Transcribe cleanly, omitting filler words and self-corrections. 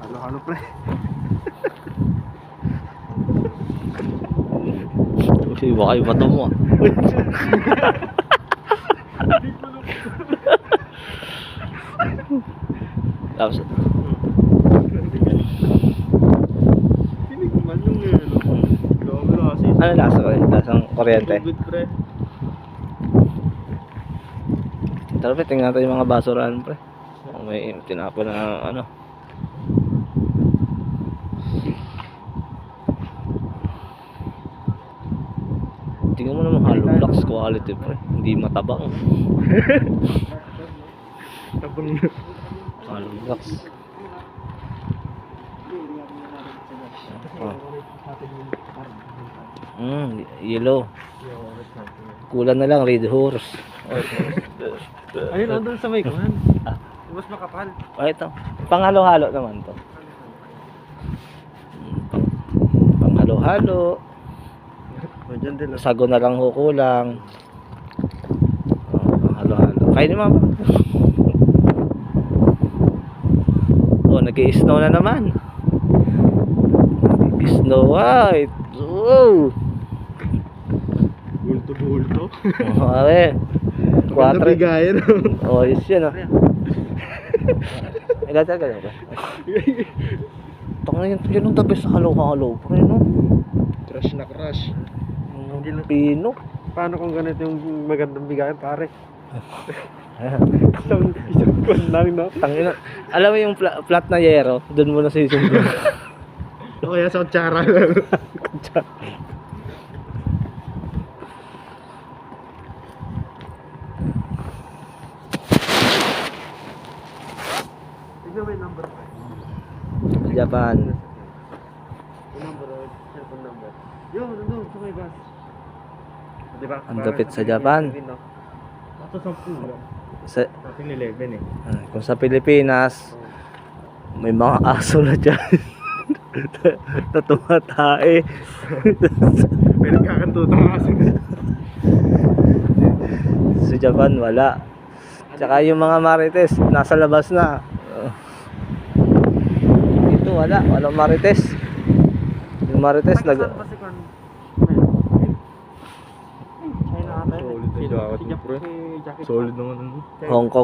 Halo-halo pre. Uy, baka yung mata mo ah. Tapos, Pinig man yung yelo. Grabe kasi. ano lasa ko eh? Lasang kuryente. Good pre. Tara pre, tingnan natin yung mga basurahan pre. Oh, may tinapon na ano. Tingnan mo naman hollow blocks quality pre. Hindi matabang. Tabang Hollow blocks. Yellow. Kulang na lang red horse. ayun, andun sa may kuhan. Mas makapal. Oh, ito. Panghalo-halo naman to. Panghalo-halo. O, dyan din. Sago na lang ho kulang. Panghalo-halo. Kainin mo. Oh, nag-i-snow na naman. Snow White. Wow. Bulto-bulto. Oh, are. Maganda bigayan. Oh, yes yan oh. Ilan talaga ba? Tanga yun yung tabi sa halo-halo. Pero no? Crush na crush. Pino. Paano kung ganito yung magandang bigayan pare? isang kuhan lang no? Tangina. Alam mo yung flat na yero, doon mo na sisundo. O kaya sa kutsara. Tignan mo yung number pa. Japan. Yung number o cellphone number. Yo, nandun sa may bus. Diba? Ang lapit sa Japan. Ato 10 lang. Sa, Ating 11 eh. kung sa Pilipinas, may mga aso na dyan. na tumatae. May nagkakantutang kasi. Sa Japan, wala. Tsaka yung mga marites, nasa labas na. Dito, wala. Walang marites. Yung marites, China ate. Solid na jacket mo, pre. Solid naman ano. Hong Kong.